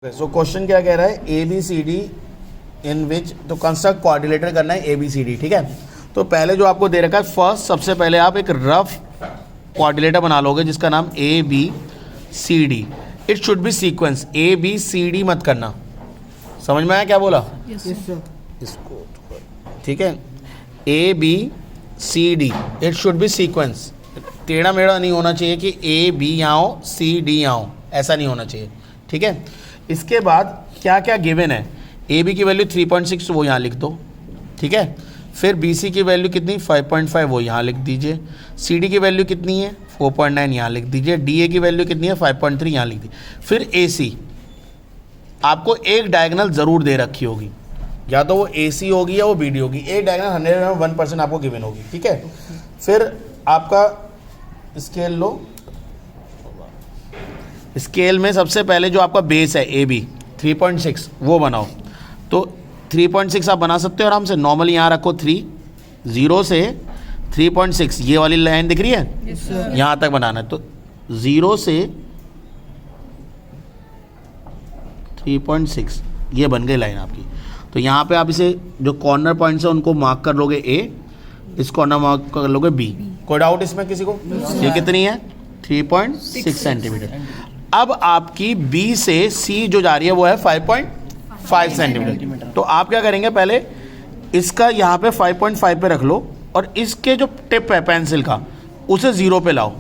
So question क्या कह रहा है, ए बी सी डी इन विच, तो कंस्ट्रक्ट कोऑर्डिनेटर करना है ए बी सी डी। ठीक है, तो पहले जो आपको दे रखा है फर्स्ट, सबसे पहले आप एक रफ कोऑर्डिनेटर बना लोगे जिसका नाम A B C D. It should be sequence, A B C D मत करना। समझ में आया क्या बोला? Yes, sir. इसको ठीक है, A B C D it should be sequence. टेढ़ा मेढ़ा नहीं होना चाहिए कि ए बी यहाँ हो सी डी यहाँ हो, ऐसा नहीं होना चाहिए। ठीक है, इसके बाद क्या क्या गिवन है, ए बी की वैल्यू 3.6 वो यहाँ लिख दो। ठीक है, फिर बी सी की वैल्यू कितनी 5.5 वो यहाँ लिख दीजिए। सी डी की वैल्यू कितनी है 4.9 यहाँ लिख दीजिए। डी ए की वैल्यू कितनी है 5.3 यहाँ लिख दीजिए। फिर ए सी आपको एक डायगोनल ज़रूर दे रखी होगी, या तो वो ए सी होगी या वो बी डी होगी। एक डायगोनल 100% आपको गिवन होगी। ठीक है, फिर आपका स्केल लो, स्केल में सबसे पहले जो आपका बेस है ए बी 3.6 वो बनाओ। तो 3.6 आप बना सकते हो आराम से। नॉर्मली यहाँ रखो 3, 0 से 3.6 ये वाली लाइन दिख रही है, Yes, sir. यहाँ तक बनाना है। तो 0 से 3.6 ये बन गई लाइन आपकी। तो यहाँ पे आप इसे जो कॉर्नर पॉइंट्स है उनको मार्क कर लोगे ए, इस कॉर्नर मार्क कर लोगे बी। कोई डाउट इसमें किसी को? ये कितनी है 3.6 सेंटीमीटर। अब आपकी बी से सी जो जा रही है वो है 5.5 सेंटीमीटर। तो आप क्या करेंगे, पहले इसका यहाँ पे 5.5 पे रख लो और इसके जो टिप है पेंसिल का उसे 0 पे लाओ।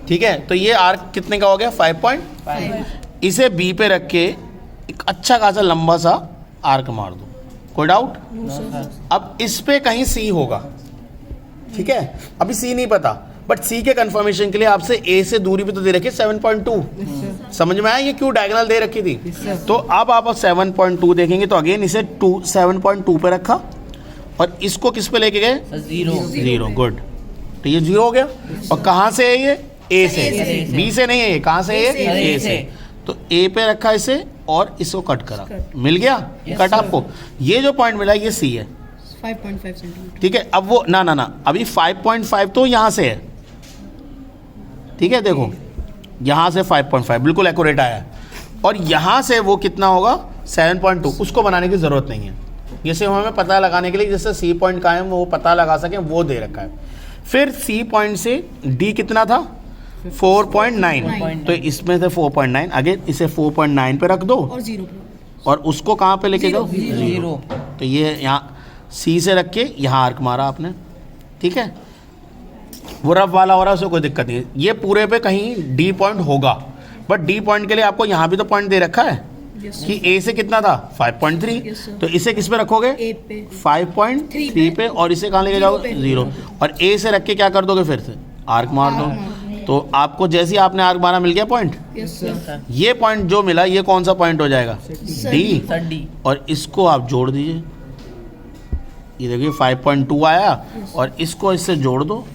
ठीक है, तो ये आर्क कितने का हो गया 5.5। इसे बी पे रख के एक अच्छा खासा लंबा सा आर्क मार दो। कोई डाउट? अब इस पे कहीं सी होगा। ठीक है, अभी सी नहीं पता, बट सी के कंफर्मेशन के लिए आपसे ए से दूरी पे तो दे रखी है 7.2। समझ में आया ये क्यों डायगोनल दे रखी थी? तो अब आप 7.2 देखेंगे तो अगेन इसे 7.2 पे रखा और इसको किस पे लेके गए 0। गुड, तो ये 0 हो गया। और कहाँ से है ये? ए से, बी से नहीं है ये। कहाँ से है? ए से। तो ए पे रखा इसे और इसको कट करा, मिल गया कट आपको। ये जो पॉइंट मिला ये सी है 5.5 सेंटीमीटर। ठीक है, अब वो ना अभी 5.5 तो यहाँ से है। ठीक है, देखो यहाँ से 5.5 बिल्कुल एक्यूरेट आया है, और यहाँ से वो कितना होगा 7.2। उसको बनाने की ज़रूरत नहीं है, ये सिर्फ हमें पता लगाने के लिए जिससे सी पॉइंट का है वो पता लगा सकें वो दे रखा है। फिर सी पॉइंट से डी कितना था 4.9, तो इसमें से 4.9 अगेन इसे 4.9 पे रख दो और 0 पे। और उसको कहाँ पे लेके जाओ 0। तो ये यहाँ सी से रख के यहाँ आर्क मारा आपने। ठीक है, वो रफ वाला हो रहा है उसको कोई दिक्कत नहीं है। ये पूरे पे कहीं डी पॉइंट होगा, बट डी पॉइंट के लिए आपको यहाँ भी तो पॉइंट दे रखा है Yes, कि ए से कितना था 5.3। Yes, sir. तो इसे किस पे रखोगे A पे 5.3 पे, और इसे कहाँ लेके जाओगे 0। और ए से रख के क्या कर दोगे, फिर से आर्क मार दो। तो आपको जैसे ही आपने आर्क मारा मिल गया पॉइंट। Yes, sir. ये पॉइंट जो मिला ये कौन सा पॉइंट हो जाएगा डी, और इसको आप जोड़ दीजिए। ये देखिए 5.2 आया और इसको इससे जोड़ दो,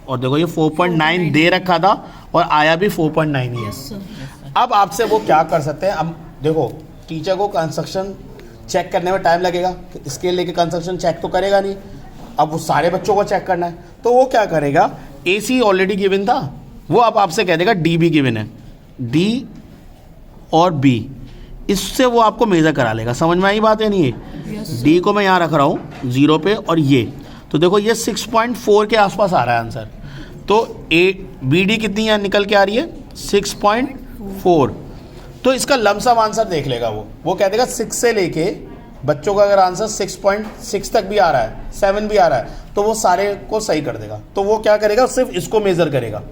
और देखो ये 4.9 दे रखा था और आया भी 4.9 ही है। Yes, sir. अब आपसे वो क्या कर सकते हैं, अब देखो टीचर को कंस्ट्रक्शन चेक करने में टाइम लगेगा, स्केल लेके कंस्ट्रक्शन चेक तो करेगा नहीं। अब वो सारे बच्चों को चेक करना है, तो वो क्या करेगा, ए सी ऑलरेडी गिवन था, वो अब आपसे कह देगा डी भी गिवन है, डी और बी, इससे वो आपको मेजर करा लेगा। समझ में आई बात है नहीं? Yes, डी को मैं यहाँ रख रहा हूँ 0 पे, और ये तो देखो ये 6.4 के आसपास आ रहा है आंसर। तो ए बी डी कितनी यहाँ निकल के आ रही है 6.4। तो इसका लमसम आंसर देख लेगा वो कह देगा 6 से लेके बच्चों का अगर आंसर 6.6 तक भी आ रहा है 7 भी आ रहा है तो वो सारे को सही कर देगा। तो वो क्या करेगा, सिर्फ इसको मेजर करेगा।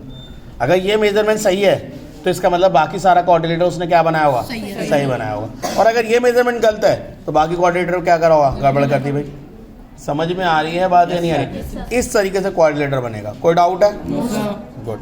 अगर ये मेजरमेंट सही है तो इसका मतलब बाकी सारा कोऑर्डिनेटर उसने क्या बनाया होगा, सही बनाया होगा। और अगर ये मेजरमेंट गलत है तो बाकी कोऑर्डिनेटर क्या करा होगा, गड़बड़ कर दी। भाई समझ में आ रही है बात या नहीं आ रही? इस तरीके से कोऑर्डिनेटर बनेगा। कोई डाउट है? गुड।